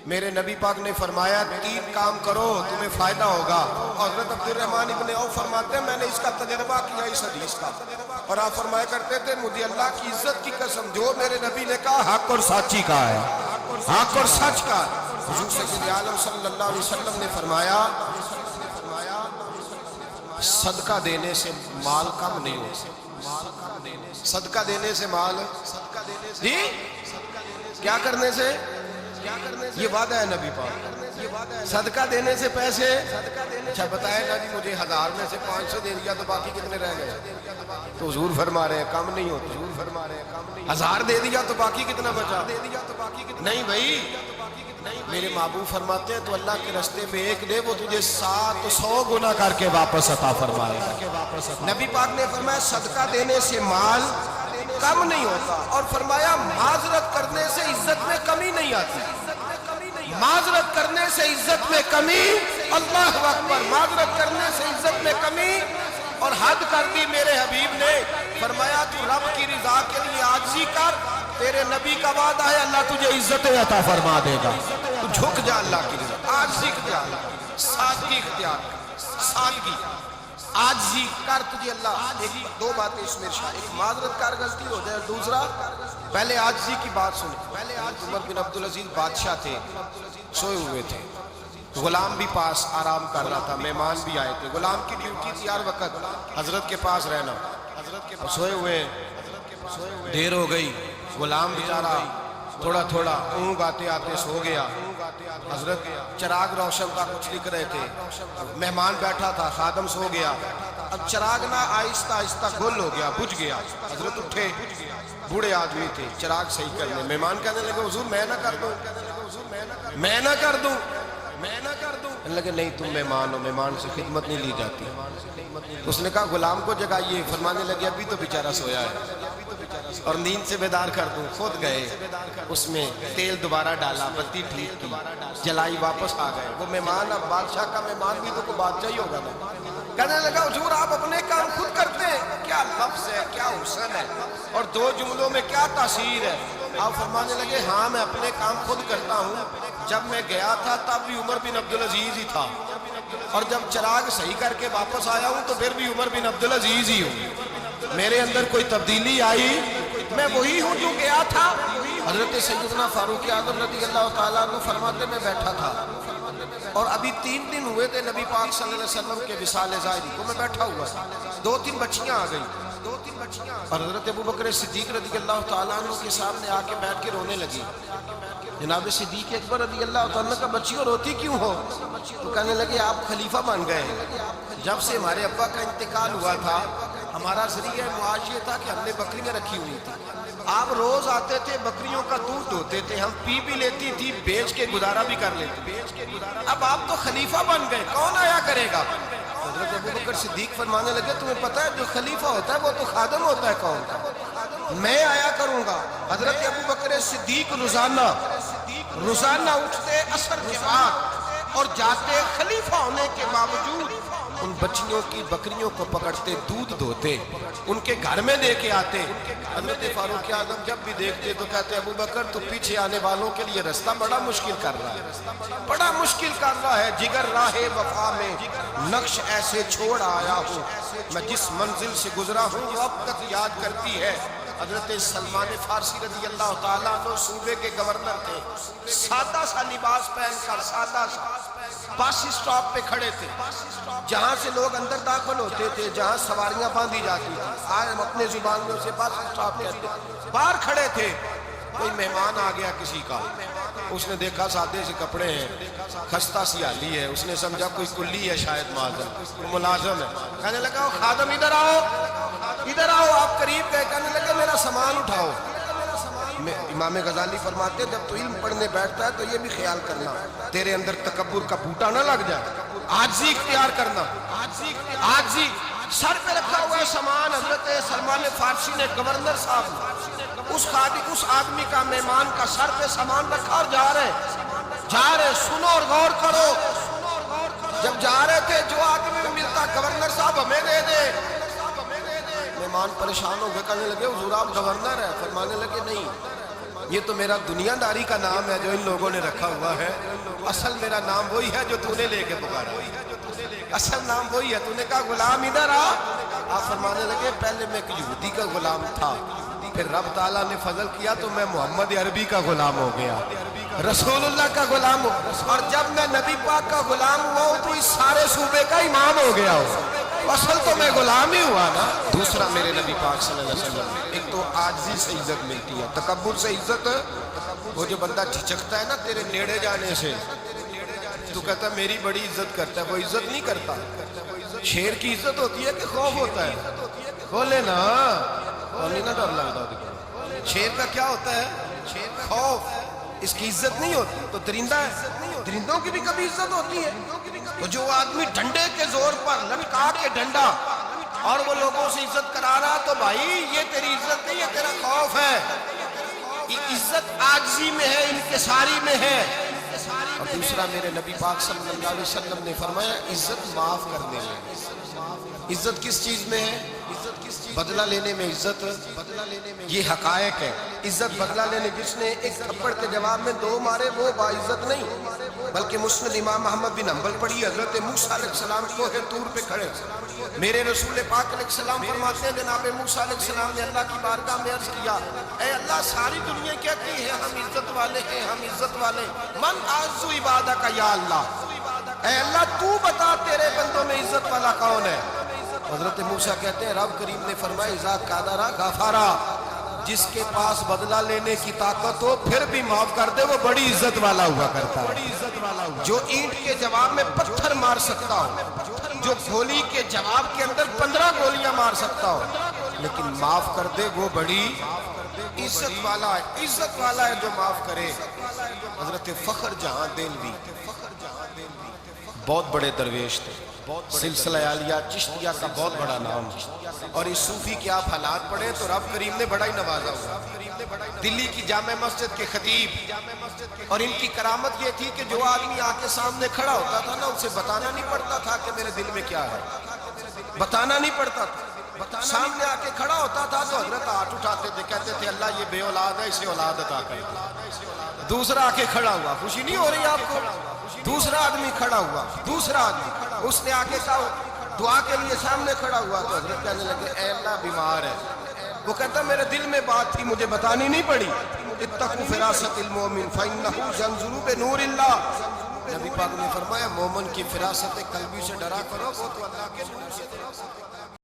میرے نبی پاک نے فرمایا 3 کام کرو تمہیں فائدہ ہوگا. حضرت عبد الرحمن ابن عوف فرماتے ہیں میں نے اس کا تجربہ کیا اس حدیث کا, اور آپ فرمایا کرتے تھے مجھے اللہ کی عزت کی قسم جو میرے نبی نے کہا حق اور سچی کا ہے, حق اور سچ کا. حضور سید عالم صلی اللہ علیہ وسلم نے فرمایا صدقہ دینے سے مال کم نہیں ہوتا. صدقہ دینے سے مال جی کیا کرنے سے, یہ وعدہ ہے نبی پاک. صدقہ دینے سے پیسے, اچھا بتائے نا جی مجھے 1000 میں سے 500 دے دیا تو باقی کتنے رہ گئے؟ تو حضور فرما رہے ہیں کم نہیں ہوتا. 1000 دے دیا تو باقی کتنا بچا؟ نہیں بھائی, میرے محبوب فرماتے ہیں تو اللہ کے راستے میں ایک دے وہ تجھے 700 گنا کر کے واپس عطا فرمائے. نبی پاک نے فرمایا صدقہ دینے سے مال کم نہیں ہوتا, اور فرمایا معذرت کرنے سے عزت میں کمی نہیں آتی. معذرت کرنے سے عزت میں کمی, اللہ اکبر, معذرت کرنے سے عزت میں کمی. اور حد کر دی میرے حبیب نے, فرمایا تو رب کی رضا کے لیے عاجزی کر, تیرے نبی کا وعدہ ہے اللہ تجھے عزت عطا فرما دے گا. تو جھک جا اللہ کی رضا, عاجزی اختیار, سادگی اختیار, سادگی عاجزی کر, تجھے اللہ. ایک 2 باتیں اس میں ارشاد, ایک معذرت کر غلطی ہو جائے, دوسرا پہلے عاجزی کی بات سنیں. پہلے عمر بن عبدالعزیز بادشاہ تھے, سوئے ہوئے تھے, غلام بھی پاس آرام کر رہا تھا, مہمان بھی آئے تھے. غلام کی ڈیوٹی تھی ہر وقت حضرت کے پاس رہنا. سوئے ہوئے, دیر ہو گئی, غلام بیچارہ تھوڑا تھوڑا اونگ آتے آتے سو گیا. حضرت چراغ روشن کا کچھ لکھ رہے تھے, مہمان بیٹھا تھا, خادم سو گیا. اب چراغ نہ آہستہ آہستہ گل ہو گیا, بجھ گیا. حضرت اٹھے, بوڑھے آدمی تھے, چراغ صحیح کرنے. مہمان کہنے لگے حضور میں نہ کر دوں, میں نہ کر دوں, میں نہ کر دوں. کہنے لگے نہیں تم مہمان ہو, مہمان سے خدمت نہیں لی جاتی. اس نے کہا غلام کو جگائیے. فرمانے لگے ابھی تو بیچارہ سویا ہے اور نیند سے بیدار کر دوں. خود گئے, اس میں تیل دوبارہ ڈالا, بتی ٹھیک کی, جلائی, واپس آ گئے. وہ مہمان اب بادشاہ کا مہمان بھی تو کوئی بادشاہ ہی ہوگا نا. کہنے لگا حضور آپ اپنے کام خود کرتے ہیں, کیا لفظ ہے, کیا حسن ہے, اور 2 جملوں میں کیا تاثیر ہے. آپ فرمانے لگے ہاں میں اپنے کام خود کرتا ہوں. جب میں گیا تھا تب بھی عمر بن عبدالعزیز ہی تھا, اور جب چراغ صحیح کر کے واپس آیا ہوں تو پھر بھی عمر بن عبدالعزیز ہی ہوں. میرے اندر کوئی تبدیلی آئی, میں وہی ہوں جو گیا تھا. حضرت سیدنا فاروق اعظم رضی اللہ تعالیٰ عنہ فرماتے میں بیٹھا تھا, اور ابھی 3 دن ہوئے تھے نبی پاک صلی اللہ علیہ وسلم کے وصال ظاہری کو. میں بیٹھا ہوا تھا, 2-3 بچیاں آ گئی, اور حضرت ابوبکر صدیق رضی اللہ تعالیٰ عنہ کے سامنے آ کے بیٹھ کے رونے لگی. جناب صدیق اکبر رضی اللہ تعالیٰ کا بچیوں روتی کیوں ہو؟ تو کہنے لگے آپ خلیفہ بن گئے. جب سے ہمارے ابا کا انتقال ہوا تھا ہمارا ذریعہ معاش یہ تھا کہ ہم نے بکریاں رکھی ہوئی تھی. آپ روز آتے تھے, بکریوں کا دودھ دھوتے تھے, ہم پی بھی لیتی تھی, بیچ کے گزارا بھی کر لیتے. اب آپ تو خلیفہ بن گئے, کون آیا کرے گا؟ حضرت ابوبکر صدیق فرمانے لگے تمہیں پتہ ہے جو خلیفہ ہوتا ہے وہ تو خادم ہوتا ہے, کون میں آیا کروں گا. حضرت ابوبکر صدیق روزانہ اٹھتے عصر کے بعد اور جاتے, خلیفہ ہونے کے باوجود ان بچیوں کی بکریوں کو پکڑتے, دودھ دھوتے, ان کے گھر میں دے کے آتے. حضرت فاروق اعظم جب بھی دیکھتے تو کہتے ابوبکر تو پیچھے آنے والوں کے لیے رستہ بڑا مشکل کر رہا ہے, بڑا مشکل کر رہا ہے. جگر راہ وفا میں نقش ایسے چھوڑ آیا ہوں, میں جس منزل سے گزرا ہوں وہ اب تک یاد کرتی ہے. حضرت سلمان فارسی رضی اللہ تعالیٰ عنہ صوبے کے گورنر تھے, سادہ سا لباس پہن کر سادہ سا بس اسٹاپ پہ کھڑے تھے, جہاں سے لوگ اندر داخل ہوتے تھے, جہاں سواریاں باندھی جاتی تھی, آج ہم اپنے زبان میں اسے بس اسٹاپ کہتے ہیں. باہر کھڑے تھے, کوئی مہمان آ گیا کسی کا, اس نے دیکھا سادے سے کپڑے ہیں, خستہ سی حالی ہے, اس نے سمجھا کوئی کلی ہے شاید, ملازم ہے. کہنے لگا خادم ادھر آؤ, ادھر آؤ. آپ قریب گئے, کہنے لگے میرا سامان اٹھاؤ. امام غزالی فرماتے ہیں جب تو علم پڑھنے بیٹھتا ہے تو یہ بھی خیال کرنا تیرے اندر تکبر کا بوٹا نہ لگ جائے. عاجزی اختیار کرنا, عاجزی. سر پہ رکھا ہوا ہے سامان. حضرت سلمان فارسی نے گورنر صاحب اس آدمی کا, مہمان کا سر پہ سامان رکھا اور جا رہے. سنو اور غور کرو. جب جا رہے تھے جو آدمی ملتا گورنر صاحب ہمیں دے دے. مہمان پریشان ہو گئے, کہنے لگے حضور آپ گورنر ہیں؟ فرمانے لگے نہیں, یہ تو میرا دنیا داری کا نام ہے جو ان لوگوں نے رکھا ہوا ہے، اصل میرا نام وہی ہے جو تو نے لے کے پکارا، اصل نام وہی ہے۔ تو نے کہا غلام ادھر آ، آپ فرمانے لگے پہلے میں ایک یہودی کا غلام تھا، پھر رب تعالیٰ نے فضل کیا تو میں محمد عربی کا غلام ہو گیا، رسول اللہ کا غلام ہو، اور جب میں نبی پاک کا غلام ہوا ہوں تو اس سارے صوبے کا امام ہو گیا ہوں، اصل تو میں غلام ہی ہوا نا۔ دوسرا میرے نبی پاک صلی اللہ علیہ وسلم، ایک تو عاجزی سے عزت ملتی ہے، تکبر سے عزت، وہ جو بندہ جھجکتا ہے نا تیرے نیڑے جانے سے، تو کہتا ہے میری بڑی عزت کرتا ہے، وہ عزت نہیں کرتا۔ شیر کی عزت ہوتی ہے کہ خوف ہوتا ہے؟ بولے نا، اور نہیں نا ڈر لگتا دیکھو۔ شیر کا کیا ہوتا ہے؟ خوف، اس کی عزت نہیں ہوتی۔ تو درندہ ہے، درندوں کی بھی کبھی عزت ہوتی ہے؟ تو جو آدمی ڈنڈے کے زور پر لٹکا کے ڈنڈا اور وہ لوگوں سے عزت کرا رہا، تو بھائی یہ تیری عزت نہیں ہے، تیرا خوف ہے۔ عزت عاجزی میں ہے، انکساری میں ہے۔ اور دوسرا میرے نبی پاک صلی اللہ علیہ وسلم نے فرمایا عزت معاف کرنے میں۔ عزت کس چیز میں ہے؟ بدلہ لینے میں عزت، یہ حقائق ہے۔ عزت بدلہ لینے، جس نے ایک تھپڑ کے جواب میں 2 مارے وہ باعزت نہیں، بلکہ مسند امام احمد بن حنبل پڑھی، حضرت موسیٰ علیہ السلام کوہ طور پہ کھڑے، میرے رسول پاک علیہ السلام فرماتے ہیں جناب موسیٰ علیہ السلام نے اللہ کی بارگاہ میں عرض کیا، اے اللہ ساری دنیا کہتی ہے ہم عزت والے ہیں، ہم عزت والے، من اعز عبادک یا اللہ، اے اللہ تو بتا تیرے بندوں میں عزت والا کون ہے؟ حضرت موسیٰ کہتے ہیں رب کریم نے فرمایا اذا قادر غفارا، جس کے پاس بدلہ لینے کی طاقت ہو پھر بھی معاف کر دے وہ بڑی عزت والا ہوا کرتا ہے۔ جو اینٹ کے جواب میں پتھر مار سکتا ہو، جو گولی کے جواب کے اندر 15 گولیاں مار سکتا ہو، لیکن معاف کر دے وہ بڑی عزت والا ہے۔ عزت والا ہے جو معاف کرے۔ حضرت فخر جہاں دہلوی بہت بڑے درویش تھے، سلسلہ عالیہ چشتیہ کا بہت بڑا نام، اور اس صوفی کے آپ حالات پڑھیں تو رب کریم نے بڑا ہی نوازا ہوا۔ دلی کی جامع مسجد کے خطیب، اور ان کی کرامت یہ تھی کہ جو آدمی آ کے سامنے کھڑا ہوتا تھا نا اسے بتانا نہیں پڑتا تھا کہ میرے دل میں کیا ہے، بتانا نہیں پڑتا تھا، سامنے آ کے کھڑا ہوتا تھا تو حضرت ہاتھ اٹھاتے تھے، کہتے تھے اللہ یہ بے اولاد ہے اسے اولاد عطا کر۔ دوسرا آ کے کھڑا ہوا، خوشی نہیں ہو رہی آپ کو؟ دوسرا آدمی کھڑا ہوا، دوسرا آدمی، اس نے آگے کہا دعا کے لیے سامنے کھڑا ہوا تو حضرت کہنے لگے اے اللہ بیمار ہے، وہ کہتا میرے دل میں بات تھی مجھے بتانی نہیں پڑی، اتقوا فراست المومن فإنہ ینظر بنور اللہ، نبی پاک نے فرمایا مومن کی فراست قلبی سے ڈرا کرو، وہ تو اللہ کے نور سے